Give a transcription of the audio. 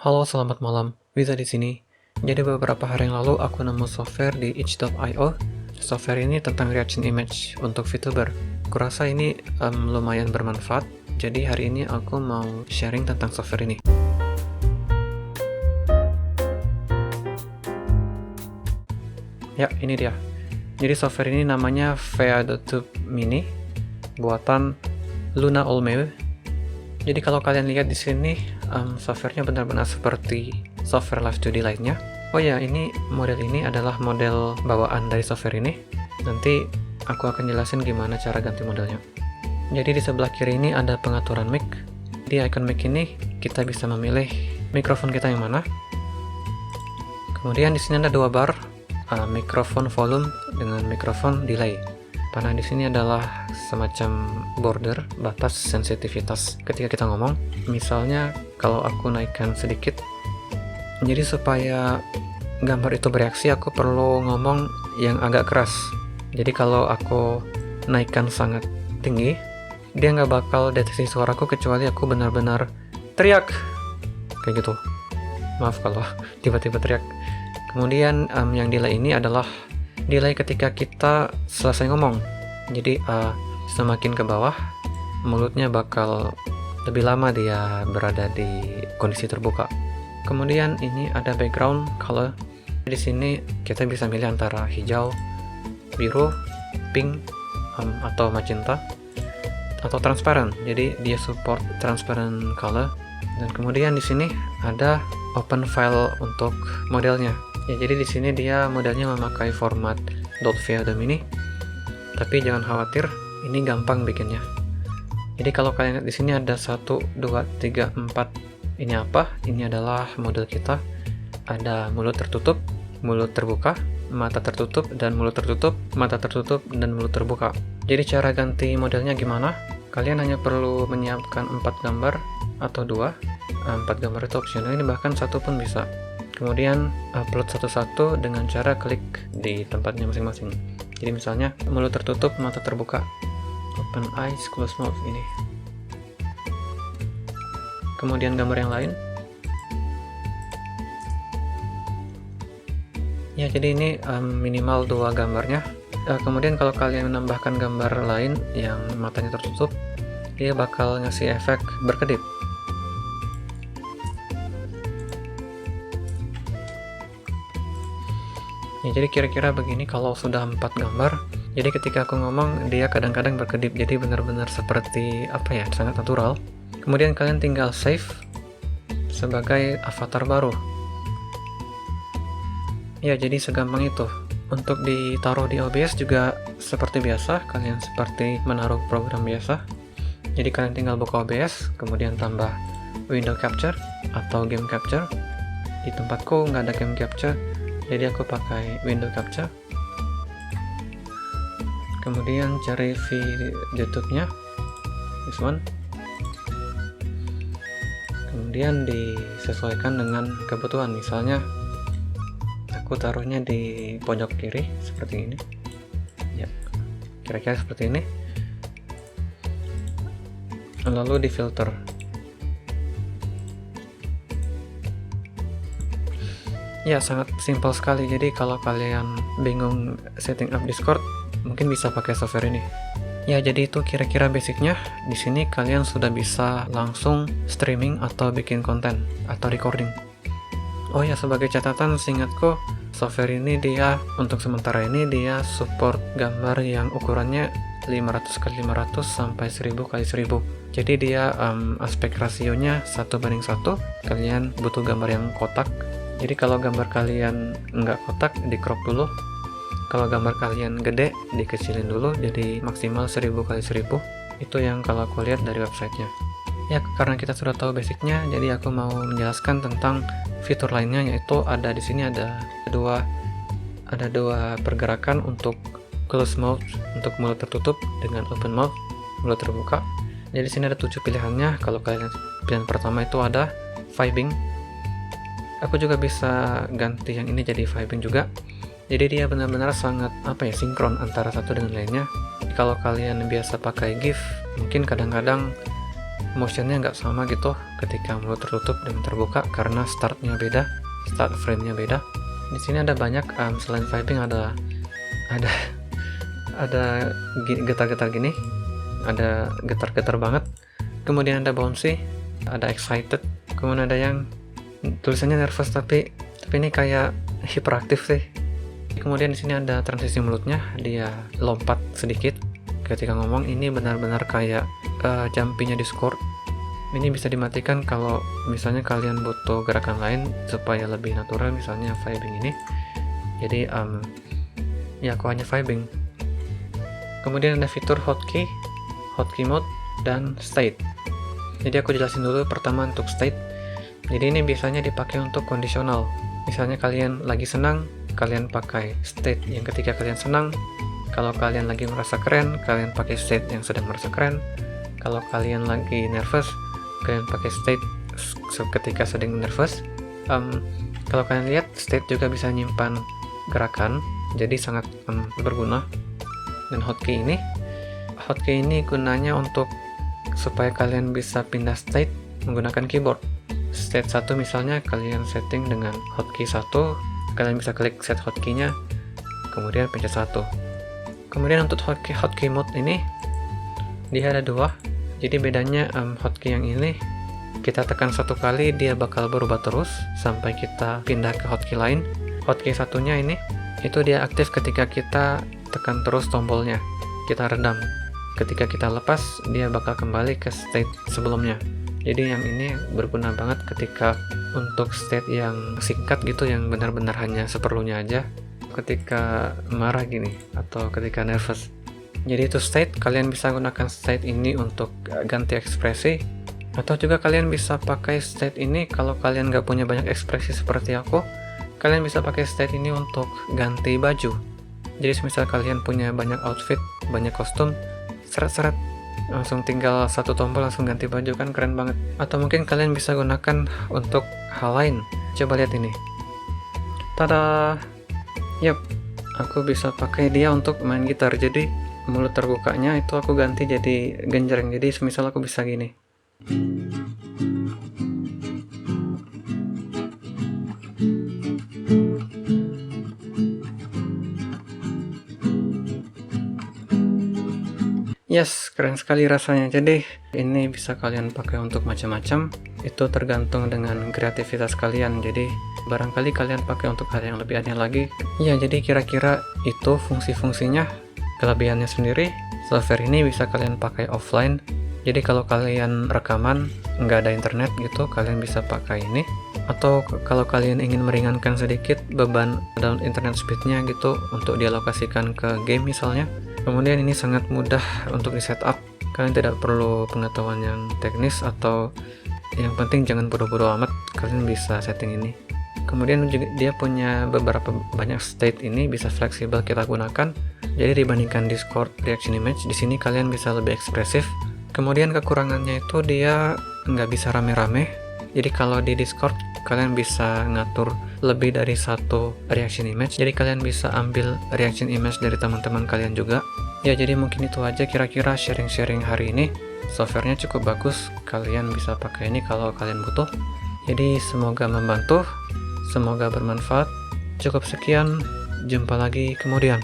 Halo, selamat malam. Wiza di sini. Jadi beberapa hari yang lalu aku nemu software di itch.io. Software ini tentang reaction image untuk VTuber. Kurasa ini lumayan bermanfaat. Jadi hari ini aku mau sharing tentang software ini. Ya, ini dia. Jadi software ini namanya Veadotube Mini, buatan Luna Olmeu. Jadi kalau kalian lihat di sini, softwarenya benar-benar seperti software Live 2D lainnya. Oh ya, ini model ini adalah model bawaan dari software ini. Nanti aku akan jelasin gimana cara ganti modelnya. Jadi di sebelah kiri ini ada pengaturan mic. Di icon mic ini kita bisa memilih mikrofon kita yang mana. Kemudian di sini ada dua bar, mikrofon volume dengan mikrofon delay. Karena di sini adalah semacam border, batas sensitivitas ketika kita ngomong. Misalnya kalau aku naikkan sedikit, jadi supaya gambar itu bereaksi aku perlu ngomong yang agak keras. Jadi kalau aku naikkan sangat tinggi, dia nggak bakal deteksi suaraku kecuali aku benar-benar teriak kayak gitu. Maaf kalau tiba-tiba teriak. Kemudian yang delay ini adalah delay ketika kita selesai ngomong. Jadi semakin ke bawah, mulutnya bakal lebih lama dia berada di kondisi terbuka. Kemudian ini ada background color. Di sini kita bisa milih antara hijau, biru, pink, atau magenta, atau transparent. Jadi dia support transparent color. Dan kemudian di sini ada open file untuk modelnya. Ya, jadi di sini dia modelnya memakai format .veadom ini. Tapi jangan khawatir, ini gampang bikinnya. Jadi kalau kalian lihat di sini ada 1, 2, 3, 4. Ini apa? Ini adalah model kita. Ada mulut tertutup, mulut terbuka, mata tertutup, dan mulut tertutup, mata tertutup, dan mulut terbuka. Jadi cara ganti modelnya gimana? Kalian hanya perlu menyiapkan 4 gambar atau 2. 4 gambar itu opsional, ini bahkan 1 pun bisa. Kemudian upload satu-satu dengan cara klik di tempatnya masing-masing. Jadi misalnya mulut tertutup, mata terbuka, open eyes, close mouth ini. Kemudian gambar yang lain. Ya, jadi ini minimal 2 gambarnya. Kemudian kalau kalian menambahkan gambar lain yang matanya tertutup, dia bakal ngasih efek berkedip. Ya, jadi kira-kira begini kalau sudah 4 gambar. Jadi ketika aku ngomong, dia kadang-kadang berkedip. Jadi benar-benar seperti apa ya, sangat natural. Kemudian kalian tinggal save sebagai avatar baru. Ya, jadi segampang itu. Untuk ditaruh di OBS juga seperti biasa, kalian seperti menaruh program biasa. Jadi kalian tinggal buka OBS, kemudian tambah window capture atau game capture. Di tempatku nggak ada game capture, jadi aku pakai window capture. Kemudian cari YouTube-nya, this one. Kemudian disesuaikan dengan kebutuhan. Misalnya aku taruhnya di pojok kiri seperti ini. Ya, kira-kira seperti ini. Lalu di filter. Ya, sangat simpel sekali. Jadi kalau kalian bingung setting up Discord, mungkin bisa pakai software ini. Ya, jadi itu kira-kira basicnya. Di sini kalian sudah bisa langsung streaming atau bikin konten atau recording. Oh ya, sebagai catatan seingatku, software ini dia untuk sementara ini dia support gambar yang ukurannya 500x500 sampai 1000x1000. Jadi dia aspek rasionya 1:1. Kalian butuh gambar yang kotak. Jadi kalau gambar kalian nggak kotak, di crop dulu. Kalau gambar kalian gede, dikecilin dulu jadi maksimal 1000x1000. Itu yang kalau aku lihat dari websitenya. Ya, karena kita sudah tahu basicnya, jadi aku mau menjelaskan tentang fitur lainnya, yaitu ada di sini ada dua pergerakan untuk close mouth, untuk mulut tertutup, dengan open mouth, mulut terbuka. Jadi di sini ada 7 pilihannya. Kalau kalian pilihan pertama itu ada vibing. Aku juga bisa ganti yang ini jadi vibing juga. Jadi dia benar-benar sangat sinkron antara satu dengan lainnya. Kalau kalian biasa pakai GIF, mungkin kadang-kadang motionnya nggak sama gitu ketika mulut tertutup dan terbuka karena start frame-nya beda. Di sini ada banyak selain vibing ada getar-getar gini, ada getar-getar banget. Kemudian ada bouncy, ada excited, kemudian ada yang tulisannya nervous tapi ini kayak hiperaktif sih. Kemudian di sini ada transisi mulutnya, dia lompat sedikit ketika ngomong. Ini benar-benar kayak jumpy-nya Discord. Ini bisa dimatikan kalau misalnya kalian butuh gerakan lain supaya lebih natural, misalnya vibing ini. Jadi ya aku hanya vibing. Kemudian ada fitur hotkey mode, dan state. Jadi aku jelasin dulu pertama untuk state. Jadi ini biasanya dipakai untuk kondisional. Misalnya kalian lagi senang, kalian pakai state yang ketika kalian senang. Kalau kalian lagi merasa keren, kalian pakai state yang sedang merasa keren. Kalau kalian lagi nervous, kalian pakai state ketika sedang nervous. Kalau kalian lihat, state juga bisa nyimpan gerakan, jadi sangat berguna. Dan hotkey ini gunanya untuk supaya kalian bisa pindah state menggunakan keyboard. State 1 misalnya kalian setting dengan hotkey 1, kalian bisa klik set hotkey-nya, kemudian pencet 1. Kemudian untuk hotkey mode ini dia ada 2. Jadi bedanya hotkey yang ini kita tekan 1 kali dia bakal berubah terus sampai kita pindah ke hotkey lain. Hotkey satunya ini itu dia aktif ketika kita tekan terus tombolnya, kita redam. Ketika kita lepas dia bakal kembali ke state sebelumnya. Jadi yang ini berguna banget ketika untuk state yang singkat gitu, yang benar-benar hanya seperlunya aja ketika marah gini atau ketika nervous. Jadi itu state, kalian bisa gunakan state ini untuk ganti ekspresi, atau juga kalian bisa pakai state ini kalau kalian nggak punya banyak ekspresi seperti aku. Kalian bisa pakai state ini untuk ganti baju. Jadi misal kalian punya banyak outfit, banyak kostum, seret-seret, langsung tinggal 1 tombol langsung ganti baju, kan keren banget. Atau mungkin kalian bisa gunakan untuk hal lain. Coba lihat ini. Tada! Yap, aku bisa pakai dia untuk main gitar. Jadi mulut terbukanya itu aku ganti jadi genjreng. Jadi semisal aku bisa gini. Yes, keren sekali rasanya. Jadi ini bisa kalian pakai untuk macam-macam. Itu tergantung dengan kreativitas kalian. Jadi barangkali kalian pakai untuk hal yang lebih aneh lagi. Ya, jadi kira-kira itu fungsi-fungsinya. Kelebihannya sendiri, software ini bisa kalian pakai offline. Jadi kalau kalian rekaman nggak ada internet gitu, kalian bisa pakai ini. Atau kalau kalian ingin meringankan sedikit beban download internet speednya gitu untuk dialokasikan ke game misalnya. Kemudian ini sangat mudah untuk di setup. Kalian tidak perlu pengetahuan yang teknis, atau yang penting jangan bodoh-bodoh amat, kalian bisa setting ini. Kemudian juga dia punya beberapa banyak state, ini bisa fleksibel kita gunakan. Jadi dibandingkan Discord Reaction Image, di sini kalian bisa lebih ekspresif. Kemudian kekurangannya itu dia nggak bisa rame-rame. Jadi kalau di Discord kalian bisa ngatur lebih dari 1 reaction image. Jadi kalian bisa ambil reaction image dari teman-teman kalian juga. Ya, jadi mungkin itu aja kira-kira sharing-sharing hari ini. Softwarenya cukup bagus, kalian bisa pakai ini kalau kalian butuh. Jadi semoga membantu, semoga bermanfaat. Cukup sekian, jumpa lagi kemudian.